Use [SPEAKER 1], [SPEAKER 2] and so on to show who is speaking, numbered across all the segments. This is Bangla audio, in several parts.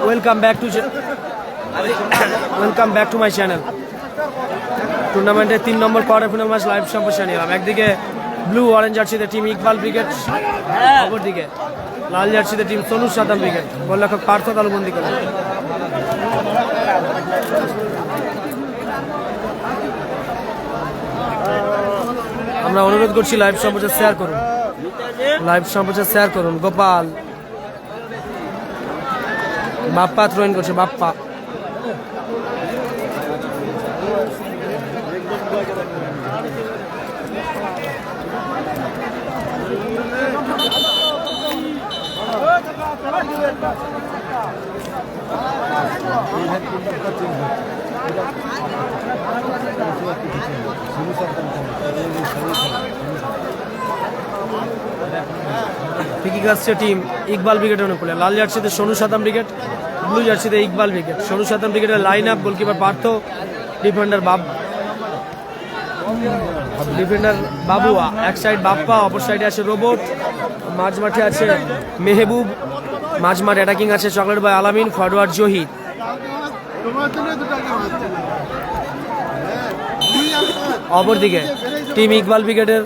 [SPEAKER 1] Welcome back to my channel. টুর্নামেন্টের 3 নম্বর কোয়ার্টার ফাইনাল ম্যাচ লাইভ সম্প্রচার নিলাম। একদিকে ব্লু অরেঞ্জ জার্সিতে টিম ইকবাল ব্রিগেড, অপরদিকে লাল জার্সিতে টিম সোনু সাদাম ব্রিগেড। গোলরক্ষক পার্থ তালুবন্দি করে। আমরা অনুরোধ করছি লাইভ সম্প্রচার শেয়ার করুন। গোপাল বাপ্পা থ্রোইন করছে, বাপ্পা ফিকিং আসছে টিম ইকবাল ব্রিগেডের অনুকূলে। লাল জার্সিতে সোনু সাদাম ব্রিগেড, ব্লু জার্সিতে ইকবাল ব্রিগেড। সোনু সাদাম ব্রিগেডের line up: goalkeeper Partha, defender Babua, এক সাইড বাপ্পা, অপর সাইডে আছে রোবট, মাঝ মাঠে আছে মেহবুব, মাঝ মাঠ অ্যাটাকিং আছে চকলেট বয় আলামিন, ফরওয়ার্ড জহিদ। অপরদিকে টিম ইকবাল ব্রিগেডের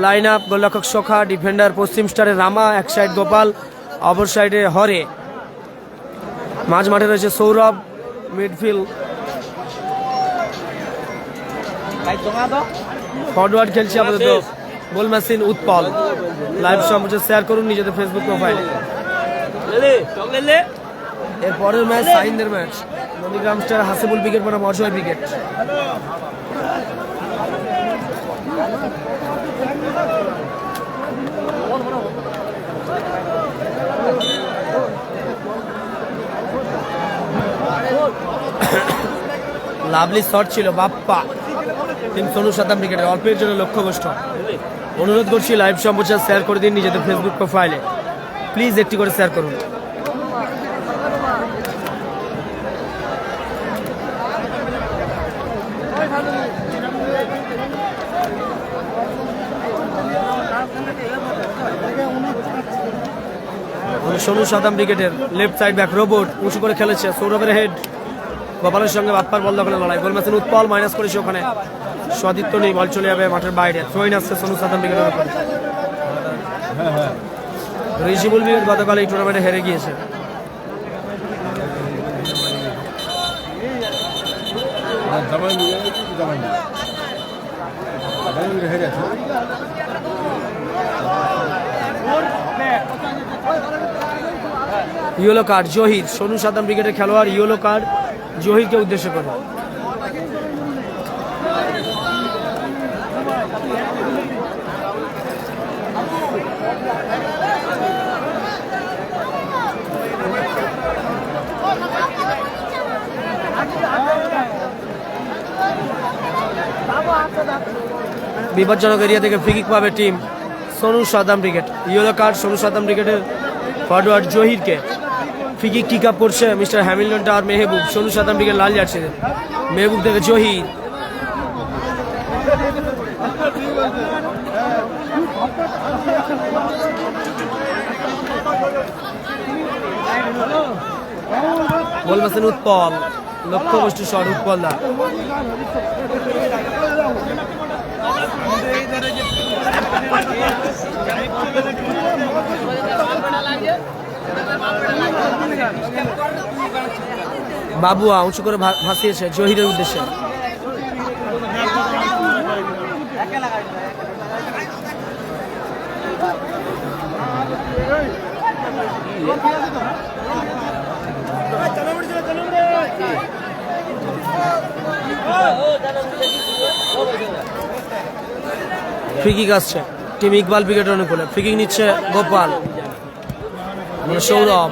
[SPEAKER 1] লাইন আপ: গোলরক্ষক সোখা, ডিফেন্ডার পশ্চিম স্টারের রামা, এক সাইড গোপাল, অপর সাইডে হরে। মাঝ মাঠে রয়েছে সৌরভ, মিডফিল্ড ফরওয়ার্ড খেলছে আপাতত গোল মেশিন উৎপল। লাইভ সম্প্রচার শেয়ার করুন নিজেদের ফেসবুক প্রোফাইলে। এর পরের ম্যাচ সাইনদের match. Nandigram star Hasibul brigade বনাম অজয় ব্রিগেড। লাভলি শট ছিল বাপ্পা, টিম সোনু সাদাম ব্রিগেডের। অল্পের জন্য লক্ষ্যভ্রষ্ট। অনুরোধ করছি লাইভ সম্প্রচার শেয়ার করে দিন নিজেদের ফেসবুক প্রোফাইলে। প্লিজ একটি করে শেয়ার করুন। সোনু সাদাম ব্রিগেডের লেফট সাইড ব্যাক রোবট উঁচু করে খেলেছে, সৌরভের হেড, গোপালের সঙ্গে বাপ্পার বল দখলের লড়াই। গোল মেশিন উৎপল মাইনাস করেছে, ওখানে সদিত্য নেই, বল চলে যাবে মাঠের বাইরে। থ্রোইন আসছে সোনু সাদাম ব্রিগেডের উপরে। রিজিবুল ব্রিগেড গতকাল এই টুর্নামেন্টে হেরে গিয়েছে। ইয়েলো কার্ড জহির, সোনু সাদাম ব্রিগেডের খেলোয়াড়। ইয়েলো কার্ড জহিরকে উদ্দেশ্য করে। বিপজ্জনক এরিয়া থেকে ফ্রি কিক পাবে team Sonu Saddam brigade. Yellow card Sonu Saddam ব্রিগেডের ফরওয়ার্ড জহিরকে। ফ্রি কিক কিক আপ করছে মিস্টার হ্যামিল্টন আর মেহবুব। সোনু সাদাম ব্রিগেড লাল জার্সিতে। মেহবুব থেকে জহির, গোল মেশিন উৎপল, লক্ষ্যভ্রষ্ট শট উৎপল দা। বাবুয়া উঁচু করে ভাসিয়েছে জহিরের উদ্দেশ্যে। ফ্রি কিক আসছে টিম ইকবাল ব্রিগেডের অনুকূলে। ফ্রি কিক নিচ্ছে গোপাল, সৌরভ,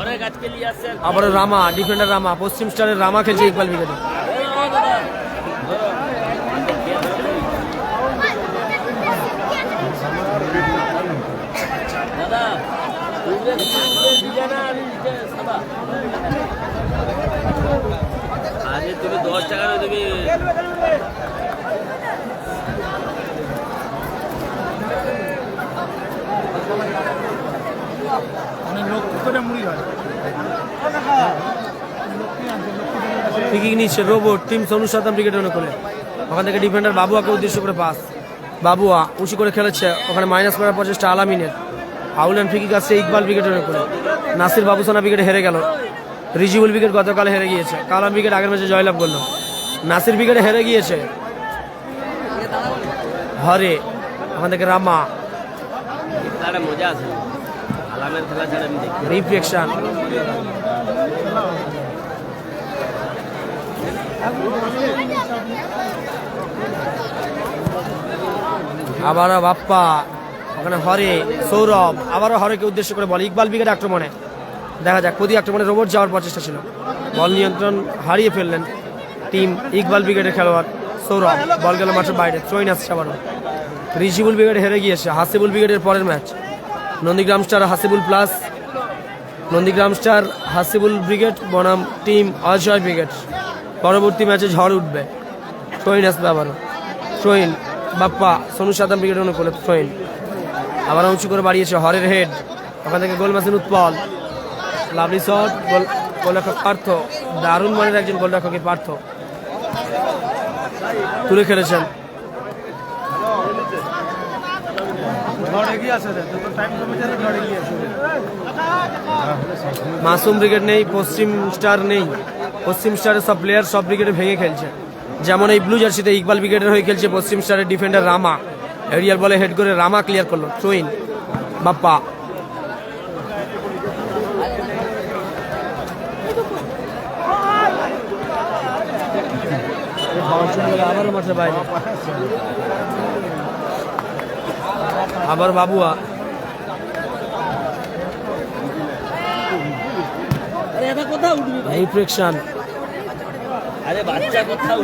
[SPEAKER 1] আবার রামা, ডিফেন্ডার রামা, পশ্চিম স্টারের রামা খেলছে ইকবাল ব্রিগেডে।
[SPEAKER 2] আগে তুমি 10 টাকা তুমি
[SPEAKER 3] অনেক লোক করে মুড়ি হয়।
[SPEAKER 1] ফ্রি নিচ্ছে রোবট টিম সোনু সাতাম ক্রিকেটের অনুকূলে। ওখান থেকে ডিফেন্ডার বাবুয়াকে উদ্দেশ্য করে পাস, বাবুয়া উঁচু করে খেলেছে, ওখানে মাইনাস করার প্রচেষ্টা আলামিনের। আউল অ্যান্ড ফ্রি আসছে ইকবাল উইকেটের অনুকূলে। নাসির বাবুসানা উইকেটে হেরে গেল। রিজিবুল উইকেট গতকাল হেরে গিয়েছে, কালাম উইকেট আগের ম্যাচে জয়লাভ করলো। নাসির উইকেটে হেরে গিয়েছে। হরে ওখান থেকে রামা,
[SPEAKER 2] খেলাটা মজা আছে, আলামের খেলা ছাড়া আমি দেখি।
[SPEAKER 1] রিফ্লেকশন আবারও বাপ্পা, ওখানে হরে, সৌরভ আবারও হরেকে উদ্দেশ্য করে বল। ইকবাল উইকেট আক্রমণে, দেখা যাক প্রতি আক্রমণে রোবট যাওয়ার প্রচেষ্টা ছিল, বল নিয়ন্ত্রণ হারিয়ে ফেললেন টিম ইকবাল উইকেটের খেলোয়াড় সৌরভ। বল গেল মাঠের বাইরে, থ্রোইন আসছে আবারও। রিজিবুল উইকেট হেরে গিয়েছে। হাসিবুল উইকেটের পরের match Nandigram star Hasibul plus Nandigram star Hasibul brigade বনাম টিম অজয় ব্রিগেড। পরবর্তী ম্যাচে ঝড় উঠবে। থ্রোইন আসবে আবারও, থ্রোইন বাপ্পা সোনু সাতাম ব্রিগেড অনুকূলে। থ্রোইন আবার উঁচু করে বাড়িয়েছে, হরের হেড, ওখান থেকে গোল মাসিন উৎপল, লাভলি শট, গোলরক্ষক পার্থ, দারুণ মানের একজন গোলরক্ষকের পার্থ তুলে খেলেছেন। মাসুম ব্রিগেড নেই, পশ্চিম স্টার নেই। পশ্চিম স্টারের সব প্লেয়ার সব ব্রিগেডে ভেঙে খেলছে, যেমন এই ব্লু জার্সিতে ইকবাল ব্রিগেডের হয়ে খেলছে পশ্চিম স্টারের ডিফেন্ডার রামা। এরিয়াল বলে হেড করে রামা ক্লিয়ার করলো। থ্রোইন বাপ্পা, আবার মাঠের বাইরে, আবার বাবুয়া, রিফ্লেকশন,
[SPEAKER 2] আরে বাচ্চা কোথাও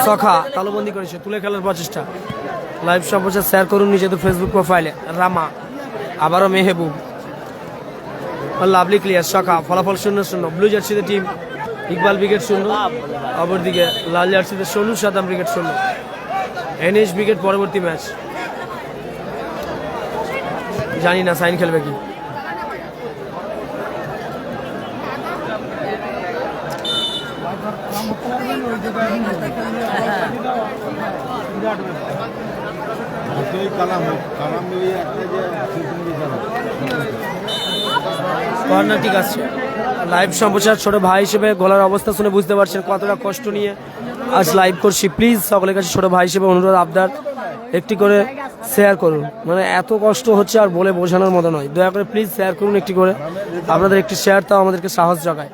[SPEAKER 1] সখা তালুবন্দি করেছে, তুলে খেলার প্রচেষ্টা। লাইভ সম্প্রচার শেয়ার করুন নিজেদের ফেসবুক প্রোফাইলে। রামা আবারও মেহবুব, লাভলি ক্লিয়ার। সখা ফলাফল 0-0। ব্লু জার্সিতে টিম ইকবাল উইকেট 0, অপরদিকে লাল জার্সিতে সোনু সাতাম উইকেট 0। এনএস উইকেট পরবর্তী ম্যাচ জানি না সাইন খেলবে কি। কর্নার ঠিক আছে। লাইভ সম্প্রচার ছোট ভাই হিসেবে গলার অবস্থা শুনে বুঝতে পারছেন কতটা কষ্ট নিয়ে আজ লাইভ করছি। প্লিজ সকলের কাছে ছোট ভাই হিসেবে অনুরোধ, আবদার, একটি করে শেয়ার করুন। মানে এত কষ্ট হচ্ছে আর বলে বোঝানোর মতো নয়। দয়া করে প্লিজ শেয়ার করুন একটি করে। আপনাদের একটি শেয়ার তাও আমাদেরকে সাহস জাগায়।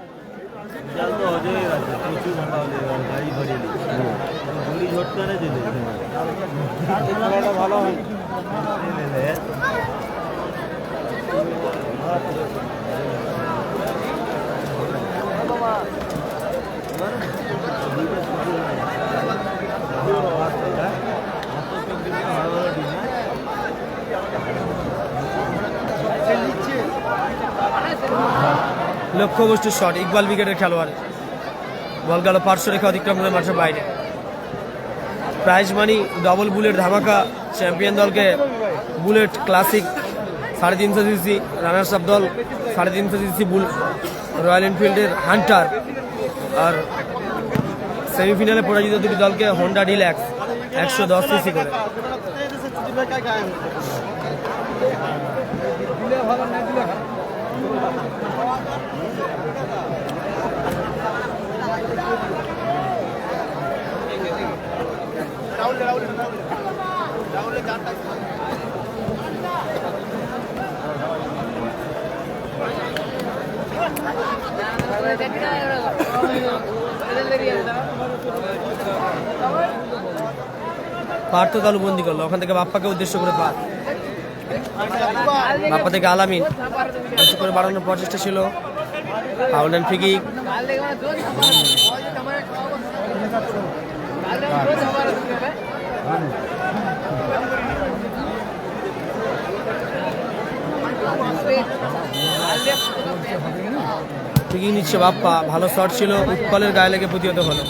[SPEAKER 1] লক্ষ্যবস্তু শট, ইকবাল উইকেটের খেলোয়াড়, বল গেল পার্শ্ব রেখা অতিক্রম করে মাঠের বাইরে। প্রাইজ মানি ডবল বুলেট ধামাকা, চ্যাম্পিয়ন দলকে bullet classic 350 CC, runners up দল 350 সিসি রয়্যাল এনফিল্ডের হান্টার, আর সেমিফাইনালে পরাজিত দুটি দলকে হোন্ডা ডিল্যাক্স 110 সিসি করে। পার্থ তালুবন্দি করলো, ওখান থেকে বাপ্পাকে উদ্দেশ্য করে পার, বাপ্পা থেকে আলামিন উদ্দেশ্য করে বাড়ানোর প্রচেষ্টা ছিল। Foul and free kick. ঠিকই নিচ্ছে বাপ্পা, ভালো শট ছিল, উৎপলের গায়ে লেগে প্রতিহত হলো।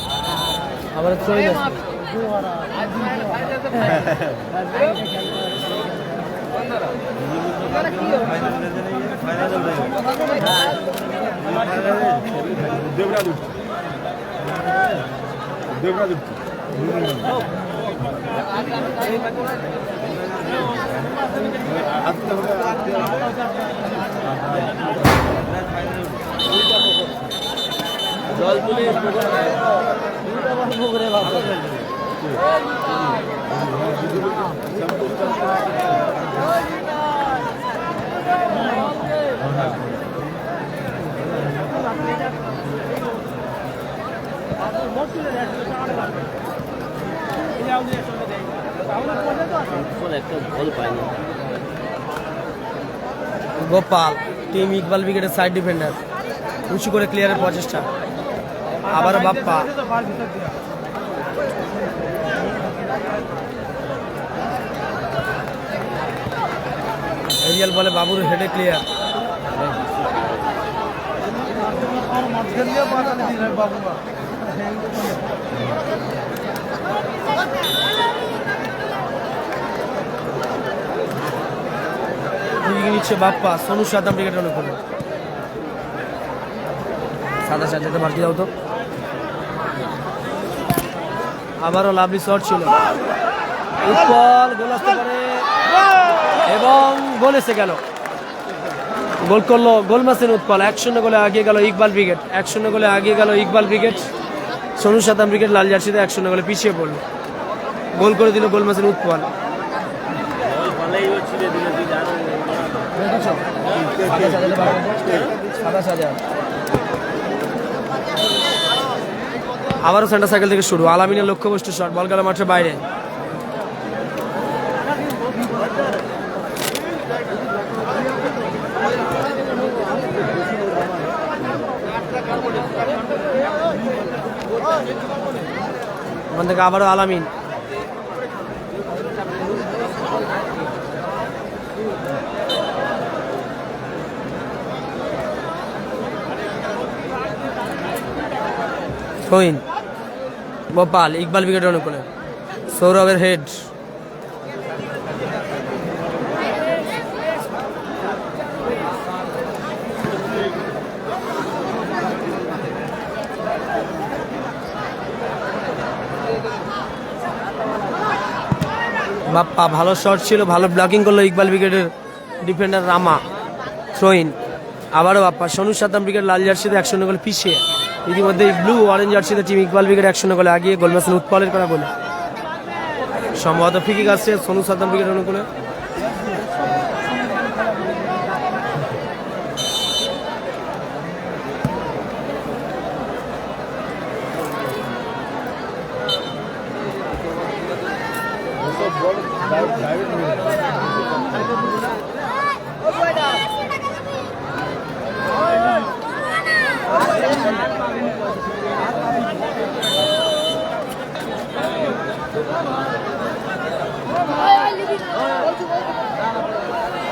[SPEAKER 1] আবার চলে যাচ্ছে
[SPEAKER 2] জল তুলে একটা বল পায়নি।
[SPEAKER 1] গোপাল টিম ইকবাল উইকেটের সাইড ডিফেন্ডার, উঁচু করে ক্লিয়ারের প্রচেষ্টা। আবারও বাপ্পা, এরিয়াল বলে বাবুর হেডে ক্লিয়ার। নিচ্ছে বাপ্পা, সোনু সাদাম উইকেটের অনুকূলে। সাদা সাজাতে মার্কি দাও তো। আবারও লাভলি শট ছিল, উৎপল গোল আসতে পারে এবং গোল এসে গেল। গোল করলো গোলমাসেন উৎপল। 1-0 গোলে আগিয়ে গেল ইকবাল ব্রিগেড। 1-0 গোলে আগিয়ে গেল ইকবাল ব্রিগেড। সোনু সাদাম ব্রিগেড লাল জার্সিতে 1-0 গোলে পিছিয়ে পড়ল। গোল করে দিল গোলমাসেন উৎপল। আবারও সেন্টার সাইকেল থেকে শুরু, আলামিনের লক্ষ্যবস্তু শট, বল গেল মাঠের বাইরে। ওখান থেকে আবারও আলামিন, শহীন, গোপাল ইকবাল উইকেটের অনুকূলে। সৌরভের হেড, বাপ্পা ভালো শট ছিল, ভালো ব্লকিং করলো ইকবাল উইকেটের ডিফেন্ডার রামা। থ্রোইন, আবারও বাপ্পা। সোনু সাদাম উইকেট লাল জার্সিতে 1-0 গোলে পিছিয়ে। ইতিমধ্যে ব্লু অরেঞ্জ জার্সিতে টিম ইকবাল উইকেট 1-0 গোলে আগিয়ে। গোলমাসেন উৎপলের করা বলে সম্ভবত ফ্রি কিক আসছে সোনু সাদাম উইকেট অনুকূলে।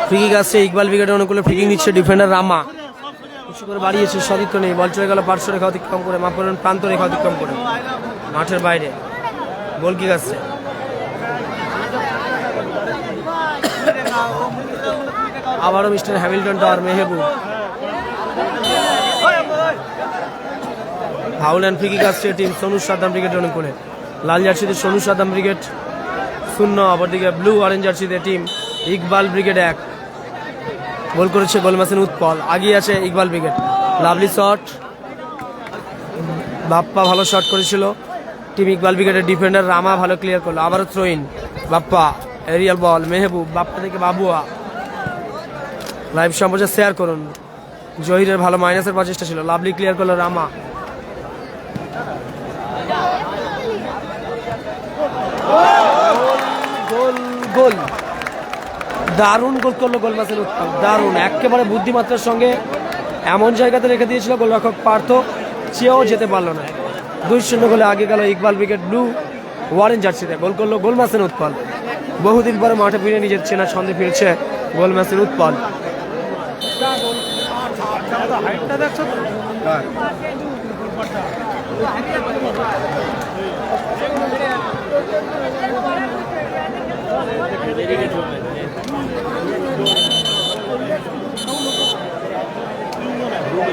[SPEAKER 1] ফ্রি কিক আসছে ইকবাল উইকেটের অনুকূলে। ফ্রি কিক নিচ্ছে ডিফেন্ডার রামা, উঁচু করে বাড়িয়েছে, সদিত্য নেই, বল চলে গেল পার্শ্ব রেখা অতিক্রম করে, মাপন প্রান্ত রেখা অতিক্রম করে মাঠের বাইরে। গোল কিক আসছে, আবারও mister Hamilton tower Mehboob. Foul and free kick আসছে টিম সোনু সাদাম ব্রিগেডের অনুকূলে। লাল জার্সিতে সোনু সাদাম ব্রিগেড 0, অপরদিকে ব্লু অরেঞ্জ জার্সিতে টিম ইকবাল ব্রিগেড 1। গোল করেছে গোলমাসেন উৎপল, আগিয়ে আছে Iqbal brigade. Lovely shot, Bappa ভালো শট করেছিল। টিম ইকবাল ব্রিগেডের ডিফেন্ডার রামা ভালো ক্লিয়ার করলো। আবারও থ্রোইন, বাপ্পা এরিয়াল বল, মেহবুব, বাপ্পা থেকে বাবুয়া। লাইভ সম্প্রচার শেয়ার করুন। জহিরের ভালো মাইনাসের প্রচেষ্টা ছিল, লাভলি ক্লিয়ার করলো রামা। গোল গোল, দারুণ গোল করলো গোলমাসেন উৎপল, দারুণ, একেবারে বুদ্ধিমাত্রার সঙ্গে এমন জায়গাতে রেখে দিয়েছিল গোলরক্ষক পার্থ চেয়েও যেতে পারলো না। 2-0 গোলে আগে গেল ইকবাল উইকেট ব্লু অরেঞ্জ জার্সিতে। গোল করলো গোলমাসেন উৎপল। বহুদিন পরে মাঠে ফিরে নিজের চেনা ছন্দে ফিরছে goal machine Utpal.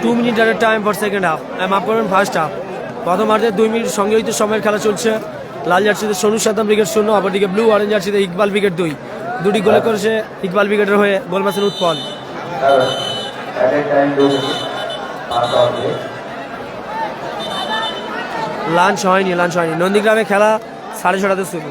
[SPEAKER 1] 2 minute at a time for second half. মাফ করবেন ফার্স্ট হাফ। প্রথম হাফে 2 মিনিট সংযোজিত সময়ের খেলা চলছে। লাল জার্সিতে সোনু সাদ্দাম ব্রিগেড 0, অপরদিকে ব্লু অরেঞ্জ জার্সিতে ইকবাল ব্রিগেড 2। দুটি গোলে করেছে ইকবাল ব্রিগেডের হয়ে গোল মারছেন উৎপল। লাঞ্চ হয়নি নন্দীগ্রামে খেলা 6:30 শুরু।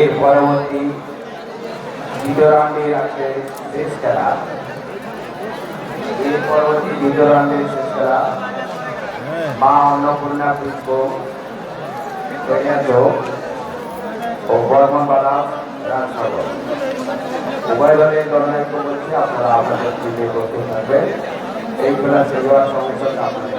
[SPEAKER 3] এর পরবর্তী দ্বিতীয় রাউন্ডে আছে শেষ খেলা। মা অন্নপূর্ণা পুষ্প ও বর্মনবালা রাজসাগর উভয় দলের দলনায়ক বলছে আপনারা আপনাদের টিমে করতে থাকবেন। এই খেলা শেষ হওয়ার সঙ্গে সঙ্গে আপনাদের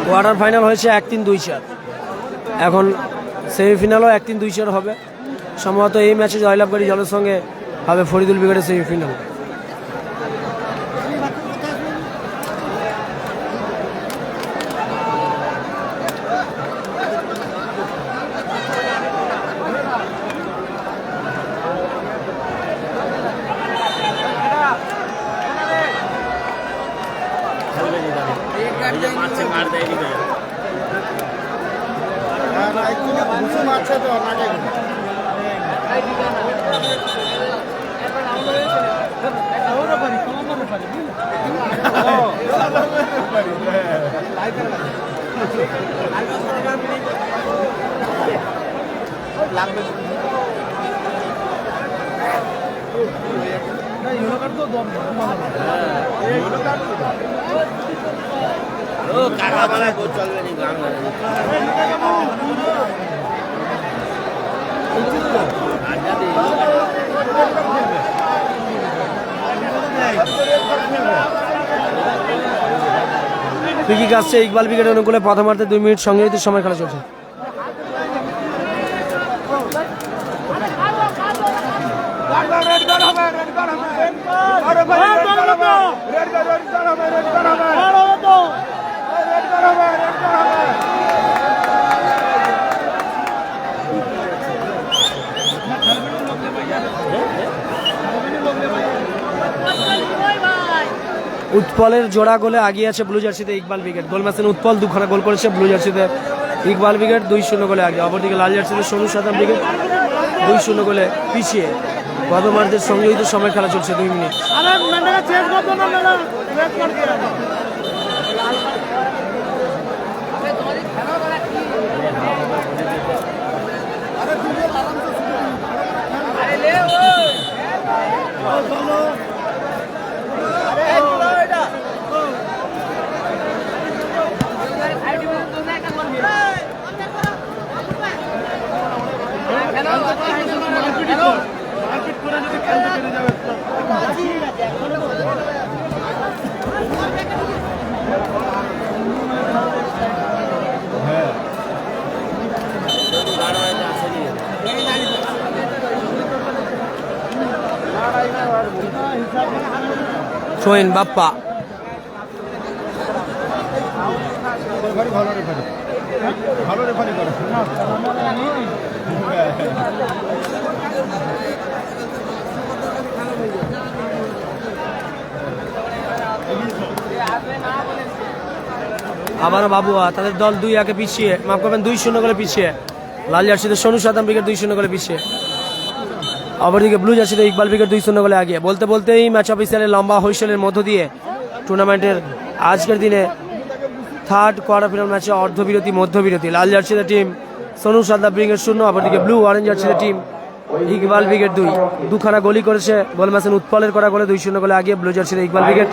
[SPEAKER 1] কোয়ার্টার ফাইনাল হয়েছে 1-3-2-4। এখন সেমিফাইনালও 1-3-2-4 হবে। সম্ভবত এই ম্যাচে জয়লাভকারী দলের সঙ্গে হবে ফরিদুল ব্রিগেডের সেমিফাইনাল। ফ্রি কিক আসছে ইকবাল ব্রিগেডের অনুকূলে। প্রথমার্ধে 2 মিনিট সংযোজিত সময় খেলা চলছে। উৎপলের জোড়া গোলে আগিয়ে আছে ব্লু জার্সিতে ইকবাল ব্রিগেড। গোল মারছেন উৎপল, 2খানা গোল করেছে ব্লু জার্সিতে ইকবাল ব্রিগেড 2-0 গোলে আগে। অপরদিকে লাল জার্সিতে সোনু সাদ্দাম ব্রিগেড 2-0 গোলে পিছিয়ে। প্রথমার্ধের সংযোজিত সময় খেলা চলছে 2 মিনিট। সোহেন বাপ্পা
[SPEAKER 4] ভালো রেফারি করে
[SPEAKER 1] আবারও বাবুয়া তাদের দল 2-1 পিছিয়ে, মাফ করবেন 2-0 গোলে পিছিয়ে। লাল জার্সিতে সোনু সাদাম ব্রিগেড 2-0 গোলে পিছিয়ে। অপরদিকে ব্লু জার্সিতে ইকবাল ব্রিগেড 2-0 গোলে আগে। বলতে বলতেই ম্যাচ অফিসিয়ালের লম্বা হৈসলের মধ্য দিয়ে টুর্নামেন্টের আজকের দিনে থার্ড কোয়ার্টার ফাইনাল ম্যাচে অর্ধবিরতি মধ্যবিরতি। লাল জার্সিতে টিম সোনু সাদাম ব্রিগেড 0, অপরদিকে ব্লু অরেঞ্জ জার্সিতে টিম ইকবাল ব্রিগেড 2। দুখানা গোলই করেছে গোল ম্যাচের উৎপলের করা গোলে 2-0 গোলে আগে ব্লু জার্সিতে ইকবাল ব্রিগেড।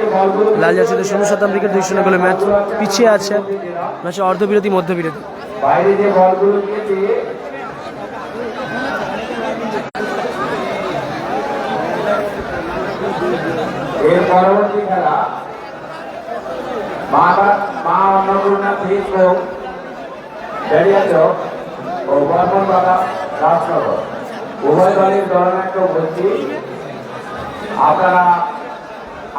[SPEAKER 1] লাল জার্সিতে সোনু সাদাম ব্রিগেড 2-0 গোলে ম্যাচ পিছিয়ে আছে ম্যাচে অর্ধবিরতি মধ্যবিরতি।
[SPEAKER 3] বাইরে যে বলগুলো দিয়েছে এর পরবর্তী খেলা মা অন্নপূর্ণা ফেসবুক বেরিয়াচক ও বর্মনপাড়া রাজনগর উভয় দলের দলনাট্য বলছি। আপনারা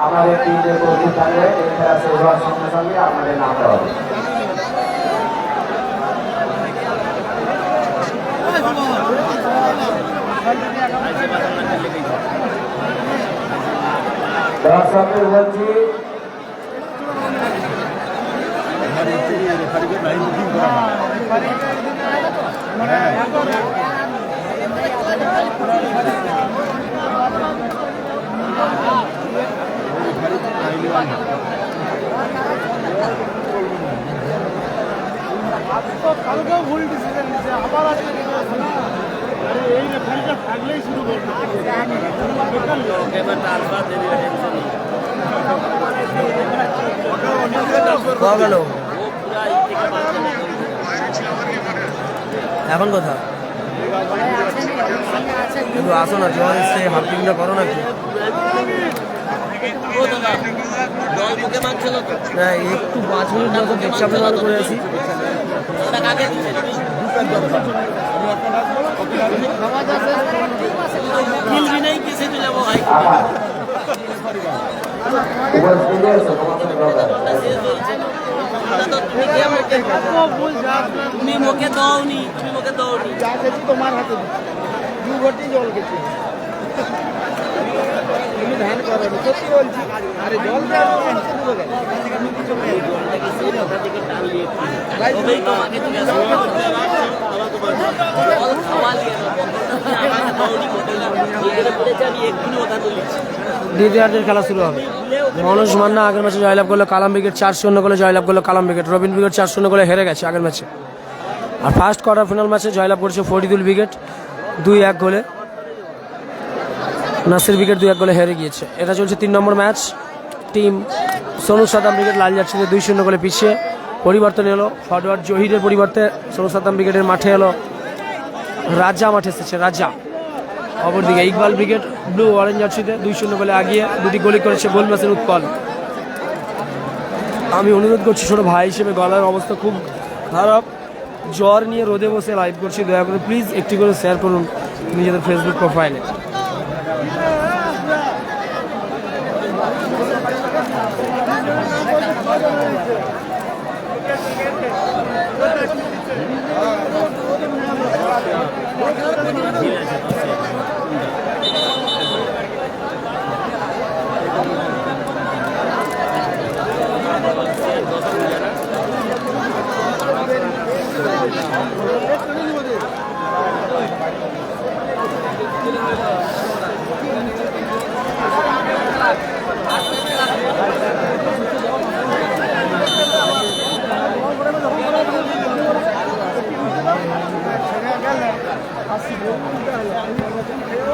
[SPEAKER 3] আমাদের টিমে প্রস্তুত থাকলে এই খেলা শেষ হওয়ার সঙ্গে সঙ্গে আপনাদের নামতে হবে। দর্শকদের বলছি
[SPEAKER 4] কালকেও ভুল ডিসিশন নিচ্ছে, আবার আজকে এই রেফারিটা থাকলেই শুরু করবে।
[SPEAKER 1] এখন কথা কিন্তু আসো না, জল এসছে, হাফটিংটা করো নাকি? না একটু 5 মিনিট মতো দেখছাপে ভালো করে আছি।
[SPEAKER 2] তুমি মুখে দাওনি, তুমি মুখে দাওনি,
[SPEAKER 4] যা খেয়েছি তোমার হাতে 2 ঘটি জল খেয়েছি। তুমি ধ্যান করো, সত্যি বলছি। আরে জল দেওয়া
[SPEAKER 1] দ্বিতীয়ার্ধের খেলা শুরু হবে। মনোজ মান্না আগের ম্যাচে জয়লাভ করলো কালাম ব্রিগেড 4-0 গোলে জয়লাভ করলো কালাম ব্রিগেড। রবিন ব্রিগেড 4-0 গোলে হেরে গেছে আগের ম্যাচে। আর ফার্স্ট কোয়ার্টার ফাইনাল ম্যাচে জয়লাভ করেছে ফরিদুল ব্রিগেড 2-1 গোলে। নাসির ব্রিগেড 2-1 গোলে হেরে গিয়েছে। এটা চলছে 3 নম্বর match. Team Sonu Saddam brigade লাল জার্সিতে 2-0 গোলে পিছিয়ে। পরিবর্তন এলো, ফরওয়ার্ড জহিরের পরিবর্তে সোনু সাদাম ব্রিগেডের মাঠে এলো রাজা, মাঠে এসেছে রাজা। অপরদিকে ইকবাল ব্রিগেড ব্লু অরেঞ্জ জার্সিতে 2-0 গোলে আগিয়ে। 2টি গোলই করেছে গোল ম্যাচের উৎপল। আমি অনুরোধ করছি ছোটো ভাই হিসেবে, গলার অবস্থা খুব খারাপ, জ্বর নিয়ে রোদে বসে লাইভ করছি, দয়া করে প্লিজ একটি করে শেয়ার করুন নিজেদের ফেসবুক প্রোফাইলে।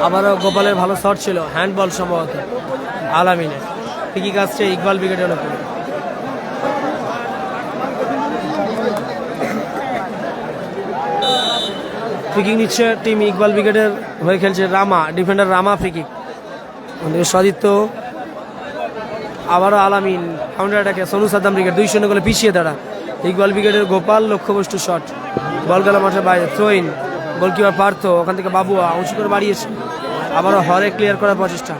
[SPEAKER 1] আবারও গোপালের ভালো শট ছিল, হ্যান্ডবল সম্ভবত আলামিনের। ফ্রি আসছে ইকবাল ব্রিগেডের ওপরে। ফ্রি নিচ্ছে টিম ইকবাল ব্রিগেডের হয়ে খেলছে রামা, ডিফেন্ডার রামা ফ্রি কিক। সদিত্য আবারও আলামিন কাউন্টার অ্যাটাকে সোনু সাদাম ব্রিগেড 2-0 গোলে পিছিয়ে দাঁড়া। ইকবাল ব্রিগেডের গোপাল লক্ষ্যবস্তু শট, বল গেল মাঠের বাইরে, থ্রো ইন। গোলকিপার পার্থ, ওখান থেকে বাবুয়া উঁচু করে বাড়িয়েছে। আবারও হরে ক্লিয়ার করার প্রচেষ্টা।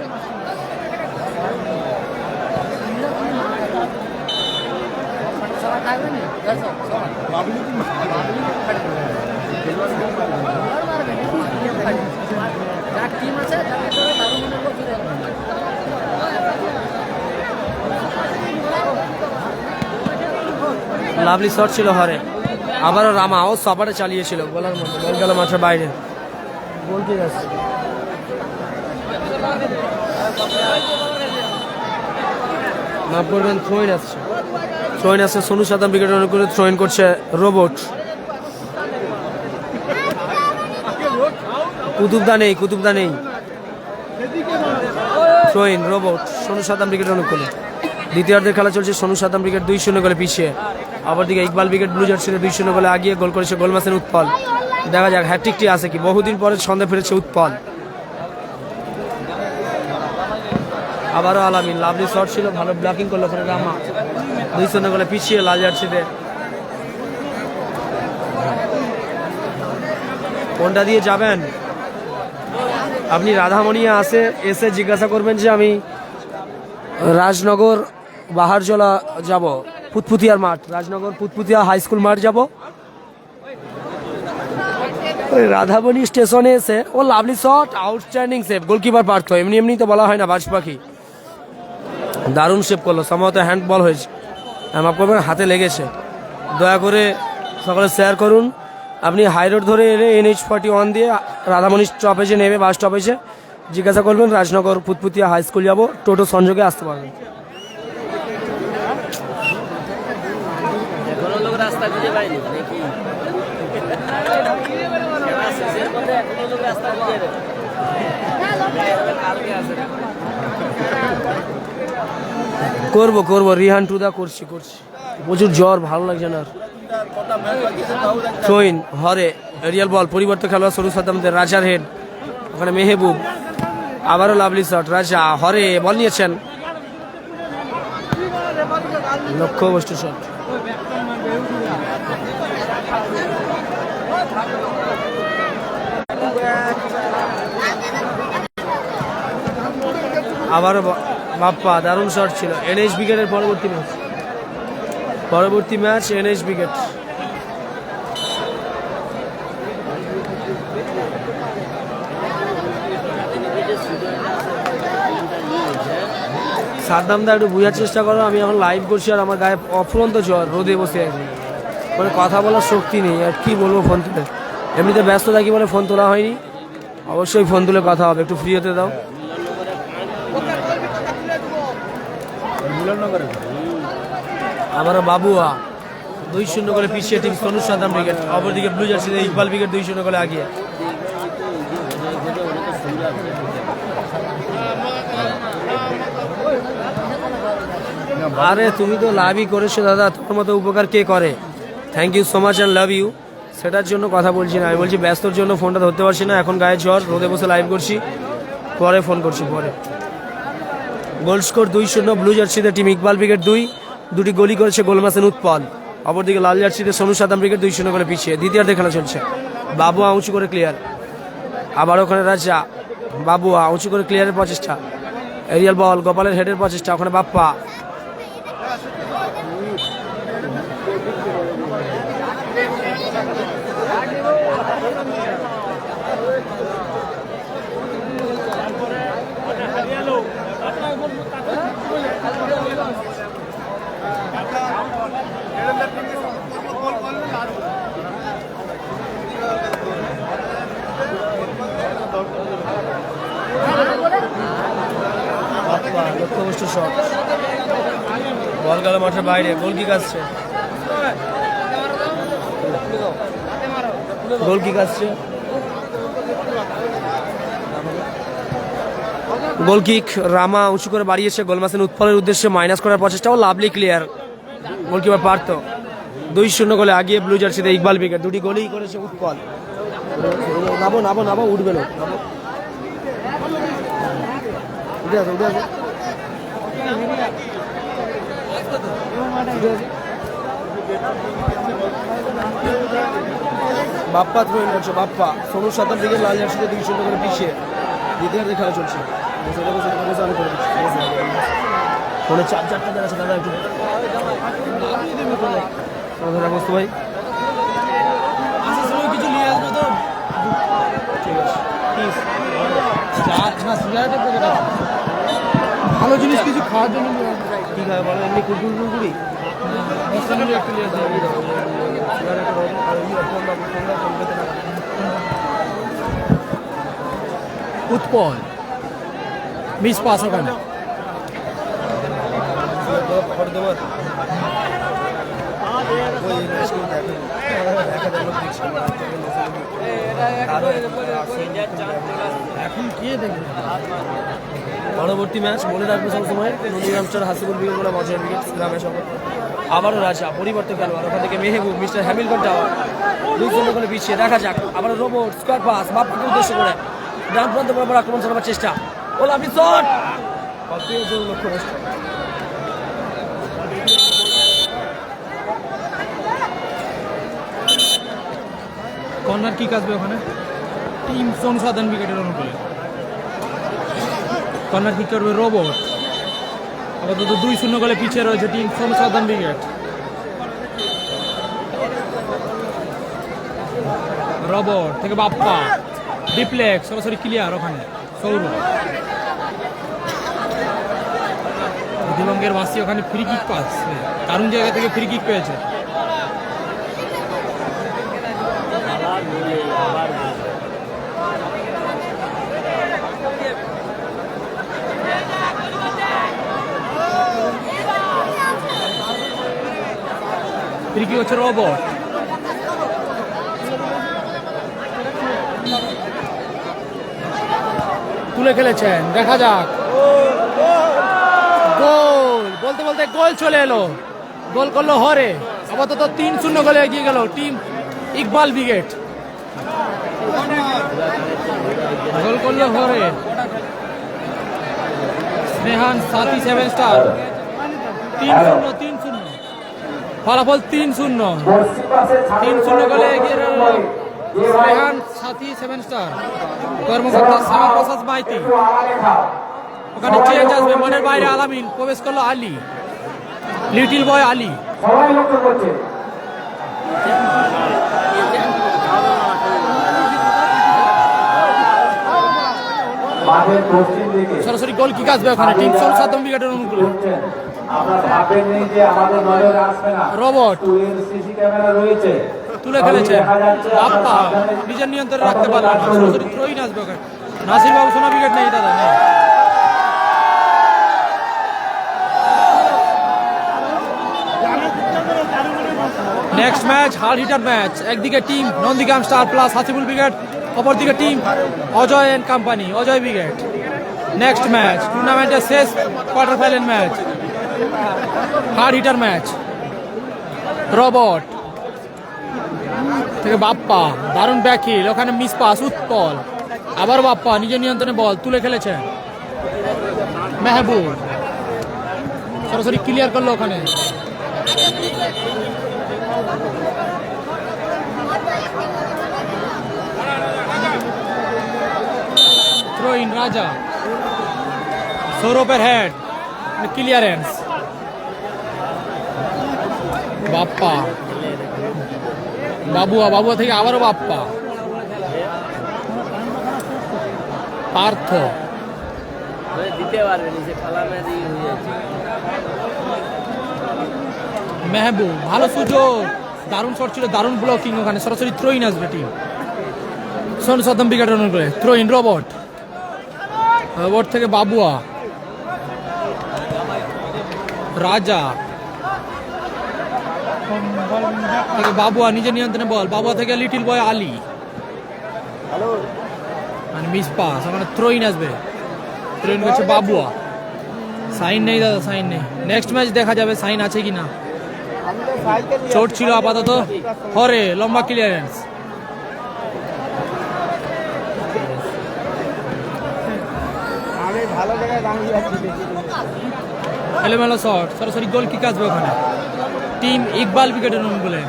[SPEAKER 1] লাভলি শট ছিল হরে, আবারও রামা ও সপাটে চালিয়েছিল গোলার মধ্যে, বল গেল মাঠের বাইরে। গোল কি যাচ্ছে, মাফ করবেন, থ্রোইন আসছে, থ্রোইন আসছে সোনু সাদাম উইকেট করে থ্রোইন করছে রোবট। কুতুবদা নেই, কুতুবদা নেই, থ্রোইন রোবট সোনু সাদাম উইকেট অনুকূলে। দ্বিতীয়ার্ধের খেলা চলছে, সোনু সাদাম উইকেট 2-0 গোলে পিছিয়ে। আবার দিকে ইকবাল উইকেট ব্লু জার্সিতে 2-0 গোলে আগিয়ে গোল করেছে গোলমাসেন উৎপল। দেখা যাক হ্যাট্রিকটি আছে কি, বহুদিন পরে সন্ধ্যা ফিরেছে উৎপল। আবারও আলামিন, লাভলি শট ছিল, ভালো ব্লকিং করলো ওখানে রামা। 2-0 গোলে পিছিয়ে লাল জার্সিতে। কোনটা দিয়ে যাবেন আপনি? রাধামণিয়া এসে জিজ্ঞাসা করবেন যে আমি রাজনগর বাহারজলা যাব, পুতপুতিয়ার মাঠ, রাজনগর পুতপুতিয়া হাই স্কুল মাঠ যাব। ওই রাধামণি স্টেশনে এসে ও lovely shot, outstanding save, goalkeeper Partha. এমনি এমনি তো বলা হয় না বাজ পাখি, দারুণ সেভ করলো, সম্ভবত হ্যান্ড বল হয়েছে, মাফ করবেন হাতে লেগেছে। দয়া করে সকলে শেয়ার করুন। আপনি হাই রোড ধরে এলে NH41 দিয়ে রাধামণি স্টপেজে নেমে, বাস স্টপেজে জিজ্ঞাসা করবেন রাজনগর পুতপুতিয়া হাই স্কুল যাব, টোটো সংযোগে আসতে পারবেন।
[SPEAKER 2] এখনো লোক রাস্তা খুঁজে পায়নি দেখি, খেলা শেষের পথে এখনো লোক রাস্তা খুঁজে দেবে, কালকে আসে।
[SPEAKER 1] করবো রিহান টুদা করছি, প্রচুর জ্বর, ভালো লাগছে না। থ্রোইন হরে, এরিয়াল বল, পরিবর্তে খেলোয়াড় সোনু সাদামদের, রাজার হেড, ওখানে মেহেবুব। আবারও লাভলি শট, রাজা হরে বল নিয়েছেন, লক্ষ্য বস্তু শট। আবারও বাপ্পা, দারুণ শট ছিল। NH উইকেটের পরবর্তী ম্যাচ NH উইকেট। সাদ্দামদা একটু বোঝার চেষ্টা করো, আমি এখন লাইভ করছি আর আমার গায়ে অফুরন্ত জ্বর, রোদে বসে আছি, মানে কথা বলার শক্তি নেই। আর কি বলবো ফোন তুলে, এমনিতে ব্যস্ত থাকি বলে ফোন তোলা হয়নি, অবশ্যই ফোন তুলে কথা হবে, একটু ফ্রি হতে দাও। আবারও বাবুয়া, 2-0 করে পিছিয়ে টিম সোনু সাদাম উইকেট। অপরদিকে ব্লু জার্সিতে ইকবাল উইকেট 2-0 করে আগিয়ে। আরে তুমি তো লাভই করেছো দাদা, তোমার মতো উপকার কে করে? Thank you so much and love you. সেটার জন্য কথা বলছি না, আমি বলছি ব্যস্তর জন্য ফোনটা ধরতে পারছি না, এখন গায়ে জ্বর, রোদে বসে লাইভ করছি, পরে ফোন করছি পরে। গোল স্কোর 2-0 ব্লু জার্সিতে টিম ইকবাল উইকেট 2, দুটি গোলই করেছে গোলমাসেন উৎপল। অপরদিকে লাল জার্সিতে সোনু সাদাম উইকেট 2-0 করে পিছিয়ে। দ্বিতীয়ার্ধে খেলা চলছে, বাবুয়া উঁচু করে ক্লিয়ার, আবার ওখানে রাজা, বাবুয়া উঁচু করে ক্লিয়ারের প্রচেষ্টা, এরিয়াল বল, গোপালের হেডের প্রচেষ্টা, ওখানে বাপ্পা। লক্ষ্যবস্তু শট, বল গেল মাঠের বাইরে, গোল কিক আসছে, গোল কিক আসছে, গোল কিক। রামা উঁচু করে বাড়িয়েছে, গোলমাসেন উৎপলের উদ্দেশ্যে মাইনাস করার প্রচেষ্টা, ও লাভলি ক্লিয়ার, গোলকিপার পার্থ। 2-0 গোলে আগিয়ে ব্লু জার্সিতে ইকবাল উইকেট, দুটি গোলই করেছে উৎপল। নাবো উঠবে না, উঠে আসো। বাপ্পা থ্রোইন করছে, বাপ্পা সোনু সাদাম দিকে লাল জার্সিতে 2-0 করে পিছিয়ে। দ্বিতীয়ার্ধে খেলা চলছে, ফোনে চারটা যাচ্ছে দাদা, একটু বস্তু ভাই কিছু নিয়ে আসবো তো, ঠিক আছে।
[SPEAKER 4] ভালো জিনিস কিছু খাওয়ার জন্য
[SPEAKER 1] কি খাবে বলো, এমনি কুরকুরি
[SPEAKER 5] উৎপল মিস পাস ওখানে এখন কে দেখবে
[SPEAKER 1] পরবর্তী ম্যাচ মনে রাখবে সবসময় নন্দীগ্রামস্টার হাসিবুল বিকেট বলে মজার উইকেট গ্রামের সঙ্গে আবারও রাজা পরিবর্তন খেলোয়াড় ওখান থেকে মেহেবুব মিস্টার হ্যামিলটন টাওয়ার 2-0 করে পিছিয়ে দেখা যাক আবার রোবট স্কোয়ার পাস বাপকে উদ্দেশ্য করে ডান প্রান্ত বরাবর আক্রমণ চালাবার চেষ্টা ওলা আপনি শট লক্ষ্য নষ্ট
[SPEAKER 5] কর্নার কিক আসবে ওখানে টিম সোনু সাধারণ উইকেটের অনুকূলে কর্নার কিক করবে রোবট আপাতত 2-0 গোলে পিছিয়ে রয়েছে টিম সোনু সাধারণ উইকেট রোবট থেকে বাপ্পা ডিপ্লেক্স সরাসরি ক্লিয়ার ওখানে সৌরভ দিবঙ্গের বাসি ওখানে ফ্রি কিক পাস দারুণ জায়গা থেকে ফ্রি কিক পেয়েছে ফ্রি কিক হচ্ছে রোবট তুলে খেলেছেন দেখা যাক গোল বলতে বলতে গোল চলে এলো গোল করলো হরে আপাতত 3-0 গোলে এগিয়ে গেল টিম ইকবাল ব্রিগেড গোল করলো হরে স্নেহান সাথী 7 স্টার 3-0 ফলাফল 3-0 গোলে এগিয়ে গেল স্নেহান সাথী 7 স্টার কর্মকর্তা শ্যামাপ্রসাদ মাইতি ওখানে চেঞ্জ আসবে মনের বাইরে আলামিন প্রবেশ করলো আলী লিটিল বয় আলী
[SPEAKER 3] সবাই লক্ষ্য করছে মাঠের পশ্চিম দিকে
[SPEAKER 5] সরাসরি গোল কিক আসবে ওখানে টিম সোল সাতম উইকেটের অনুকূলে
[SPEAKER 3] আপনার ভাববেন নেই যে আমাদের নজরে আসবে না
[SPEAKER 5] রোবট
[SPEAKER 3] সিসি ক্যামেরা রয়েছে
[SPEAKER 5] তুলে খেলেছে বাপ্পা নিজের নিয়ন্ত্রণে রাখতে পারলো না সরাসরি থ্রোইন আসবে ওখানে নাসির বাবু সোনা উইকেট নেই দাদা নেই next match hard hitter match একদিকে team Nandigram star plus Hasibul wicket অপরদিকে team Ajay and company Ajay wicket next match টুর্নামেন্টের শেষ quarter final match hard hitter match robot থেকে বাপ্পা দারুণ ব্যাকিল ওখানে মিস পাস উৎপল আবার বাপ্পা নিজের নিয়ন্ত্রণে বল তুলে খেলেছেন মেহবুব সরাসরি ক্লিয়ার করলো ওখানে থ্রো ইন রাজা সৌরভের হেড ক্লিয়ারেন্স বাপ্পা বাবুয়া থেকে আবারও বাপ্পা পার্থ
[SPEAKER 2] দিতে পারবে নিচে খেলা ম্যাচ হয়ে যাচ্ছে
[SPEAKER 5] মেহবুব ভালো সুযোগ দারুণ শট ছিল দারুণ ব্লকিং ওখানে সরাসরি থ্রোইন আসবে team Sonu Saddam wicket run করে থ্রোইন রোবট থেকে বাবুয়া রাজা থেকে বাবুয়া নিজের নিয়ন্ত্রণে বল বাবুয়া থেকে লিটিল বয় আলী মানে মিস পাস ওখানে থ্রোইন আসবে থ্রোইন করছে বাবুয়া সাইন নেই দাদা সাইন নেই নেক্সট ম্যাচ দেখা যাবে সাইন আছে কি না চোট ছিল আপাতত হরে লম্বা ক্লিয়ারেন্স
[SPEAKER 4] আমি ভালো জায়গায় দাঁড়িয়ে আছি
[SPEAKER 5] এলোমেলো শট সরাসরি গোল কিক আসবে ওখানে টিম ইকবাল উইকেটের নাম বলে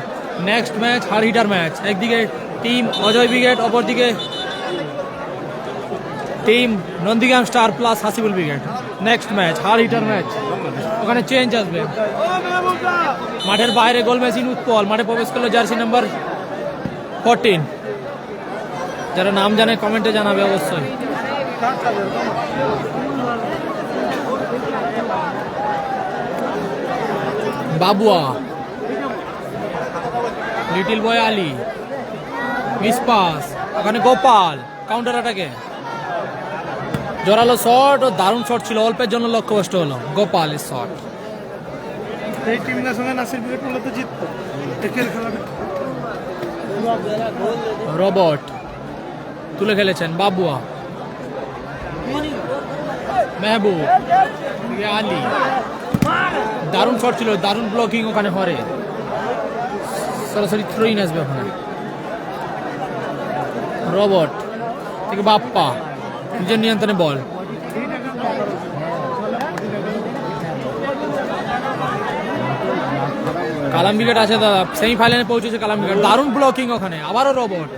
[SPEAKER 5] next match hard hitter match একদিকে টিম অজয় উইকেট অপরদিকে team Nandigram star plus Hasibul wicket next match hard hitter match ওখানে চেঞ্জ আসবে মাঠের বাইরে গোল মেশিন উৎপল মাঠে প্রবেশ করলো জার্সি নাম্বার 14 যারা নাম জানে কমেন্টে জানাবে অবশ্যই Babua, little boy Ali, miss pass, ওখানে গোপাল কাউন্টার অ্যাটাকে জোরালো শট ও দারুণ শট ছিল, অল্পের জন্য লক্ষ্যভ্রষ্ট হলো গোপালের শট।
[SPEAKER 4] এই টিমের সঙ্গে নাসির ব্রিগেড করলে তো জিততো একের খেলাটা।
[SPEAKER 5] রবট তুলে খেলেছেন, বাবুয়া, মেহবুব, আলী, দারুণ শট ছিল, দারুণ ব্লকিং ওখানে হরে, সরাসরি থ্রোইন আসবে ওখানে। রবট থেকে বাপ্পা, নিজের নিয়ন্ত্রণে বল, কালাম উইকেট আছে দাদা, সেমিফাইনালে পৌঁছেছে কালাম উইকেট, দারুণ ব্লকিং ওখানে, আবারও রবট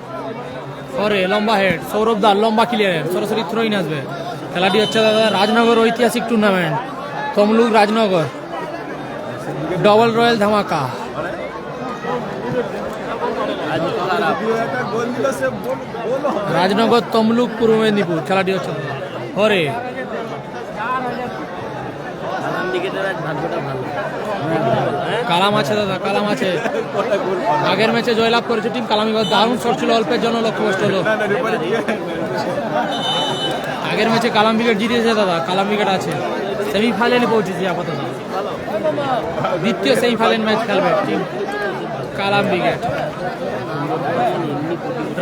[SPEAKER 5] হরে, লম্বা হেড, সৌরভ দার লম্বা ক্লিয়ার, সরাসরি থ্রোইন আসবে। খেলাটি হচ্ছে দাদা রাজনগর ঐতিহাসিক tournament, Tamluk Rajnagar, double royal ধামাকা। রাজনগর তমলুক পূর্ব মেদিনীপুর, খেলাটি হচ্ছে হরে,
[SPEAKER 2] আলাম ক্রিকেটের আজ ভাগ্যটা ভালো।
[SPEAKER 5] কালাম আছে দাদা, কালাম আছে, আগের ম্যাচে জয়লাভ করেছে টিম কালাম, এবার দারুণ শট ছিল, অল্পের জন্য লক্ষ্যভ্রষ্ট হলো। আগের ম্যাচে কালাম উইকেট জিতেছে দাদা, কালাম উইকেট আছে, সেমিফাইনালে পৌঁছেছে আপাতত, দ্বিতীয় সেমিফাইনাল ম্যাচ খেলবে টিম কালাম উইকেট।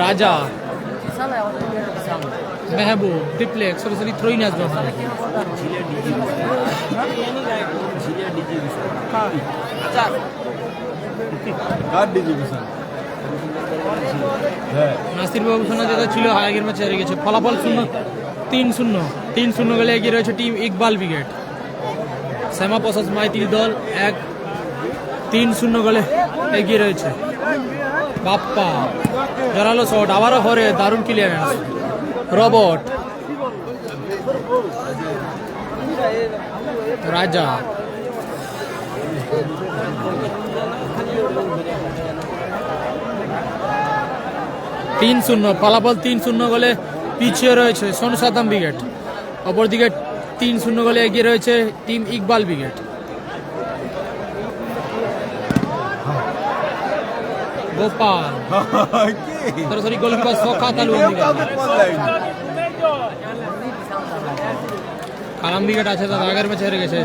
[SPEAKER 5] রাজা, মেহবুব, ডিপ্লেক্স, সরাসরি থ্রোইন আসবে ওখানে। নাসির বাবু সোনা যেটা ছিল আগের ম্যাচে হেরে গেছে, ফলাফল 3-0 গেলে এগিয়ে রয়েছে টিম ইকবাল ব্রিগেড। শ্যামা প্রসাদ মাইতির দল 3-0 গোলে এগিয়ে রয়েছে। বাপ্পা, জোরালো শট, আবারও হরে, দারুণ ক্লিয়ারেন্স। রবট, রাজা, 3-0 ফলাফল, 3-0 গোলে পিছিয়ে রয়েছে সোনু সাদ্দাম ব্রিগেড, অপরদিকে 3-0 গোলে এগিয়ে রয়েছে টিম ইকবাল ব্রিগেড। গোপাল, সরাসরি গোলকিপার শওকত আলী কালাম ব্রিগেড আছে দাদা, আগের ম্যাচে হেরে গেছে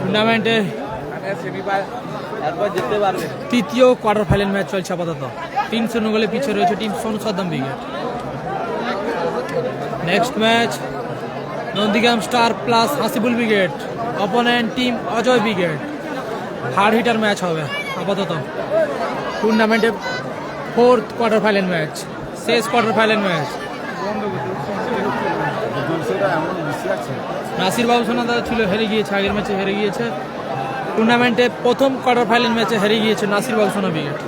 [SPEAKER 5] টুর্নামেন্টে, তৃতীয় কোয়ার্টার ফাইনাল ম্যাচ চলছে আপাতত, 3-0 গোলে পিছিয়ে রয়েছে team Sonu Saddam brigade. Next match Nandigram star plus Hasibul brigade, opponent team Ajay brigade, hard hitter match হবে আপাতত টুর্নামেন্টের 4th কোয়ার্টার ফাইনাল ম্যাচ, শেষ কোয়ার্টার ফাইনাল ম্যাচ। নাসির বাবু সোনা দাদা ছিল, হেরে গিয়েছে, আগের ম্যাচে হেরে গিয়েছে টুর্নামেন্টে, প্রথম কোয়ার্টার ফাইনাল ম্যাচে হেরে গিয়েছে নাসির বাবু সোনা ব্রিগেড।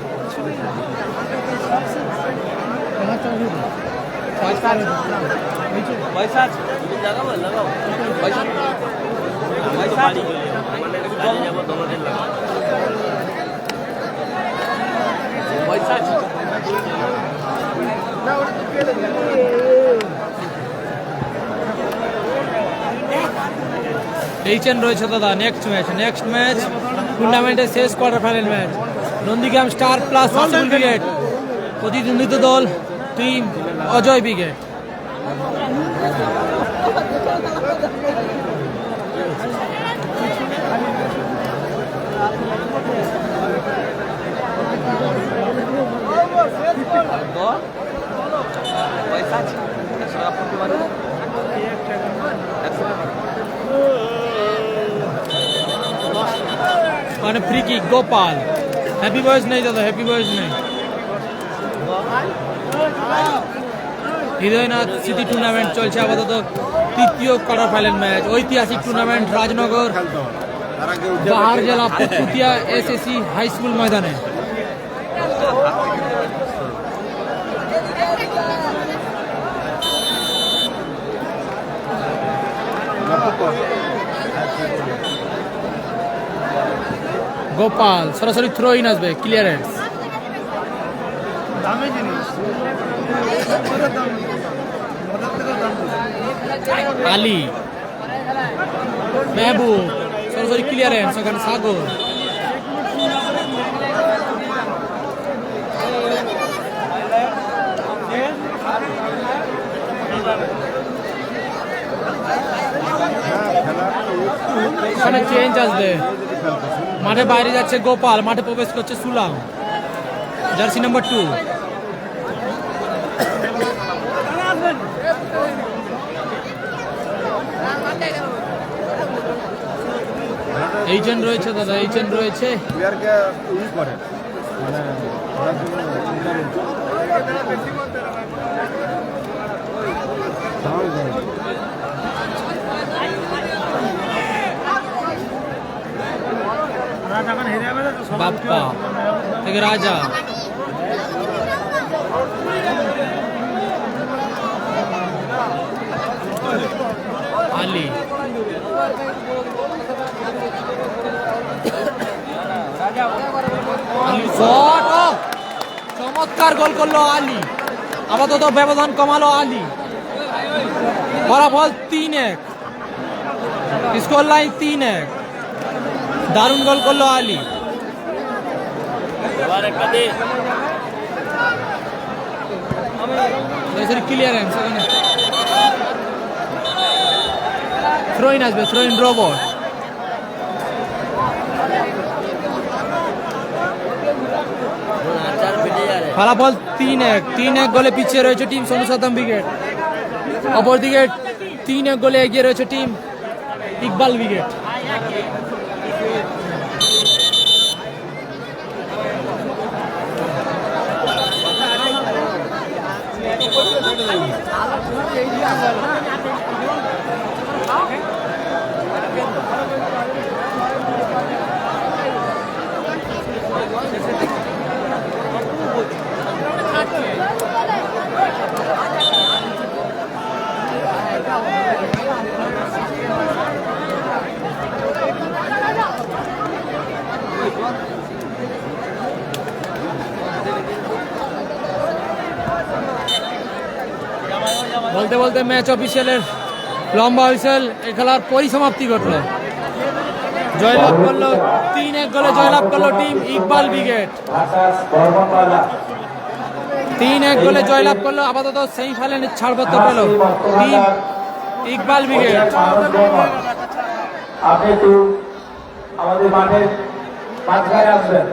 [SPEAKER 2] পয়সা আছে, তুমি লাগাবো লাগাও, পয়সা পয়সা বাড়ি গেলে মানে কাজে যাবো, তোমাদের লাগাও পয়সা আছে।
[SPEAKER 5] এইচএন রয়েছে দাদা। নেক্সট ম্যাচ টুর্নামেন্টের শেষ quarter final match, Nandigram star plus Hasibul brigade, প্রতিদ্বন্দ্বিত দল টিম অজয় ব্রিগেড।
[SPEAKER 2] পয়সা আছে, 100 টাকা করতে পারবো, 100 টাকা
[SPEAKER 5] মানে free kick, Gopal, happy boys নেই দাদা, হ্যাপি বয়েজ নেই। হৃদয়নাথ স্মৃতি টুর্নামেন্ট চলছে আপাতত, তৃতীয় কোয়ার্টার ফাইনাল ম্যাচ, ঐতিহাসিক টুর্নামেন্ট রাজনগর বাহার জেলা পুতিয়া এসএসসি হাই স্কুল ময়দানে। গোপাল, সরাসরি থ্রো ইন আসবে, ক্লিয়ারেন্স।
[SPEAKER 4] দামি জিনিস,
[SPEAKER 5] আলী, মেহবুব, সরাসরি ক্লিয়ারেন্স ওখানে সাগর। এখানে চেঞ্জ আসবে, মাঠে বাইরে যাচ্ছে গোপাল, মাঠে প্রবেশ করছে সুলাম, জার্সি নাম্বার 2। এইজেন্ট রয়েছে দাদা, এইজেন্ট রয়েছে। বাপ্পা থেকে রাজা, আলী, চমৎকার গোল করলো আলী, আপাতত ব্যবধান কমালো আলী। ফলাফল 3-1, স্কোর লাইন 3-1। দারুণ গোল করলো আলী। ক্লিয়ারেন্স, থ্রোইন আসবে, থ্রোইন রোবট। ফলাফল 3-1 গোলে পিছিয়ে রয়েছে টিম সোনু সাদ্দাম ব্রিগেড। অপরদিকে 3-1 গোলে এগিয়ে রয়েছে টিম ইকবাল ব্রিগেড। বলতে বলতে ম্যাচ অফিসিয়ালের লম্বা হুইসেল, এই খেলার পরিসমাপ্তি ঘটলো। জয়লাভ করলো 3-1 গোলে জয়লাভ করলো টিম ইকবাল ব্রিগেড। 3-1 গোলে জয়লাভ করলো, আপাতত সেমিফাইনালে ছাড়পত্র পেল টিম ইকবাল ব্রিগেড।
[SPEAKER 3] আপনি আমাদের মাঠের মাঝখানে আসবেন।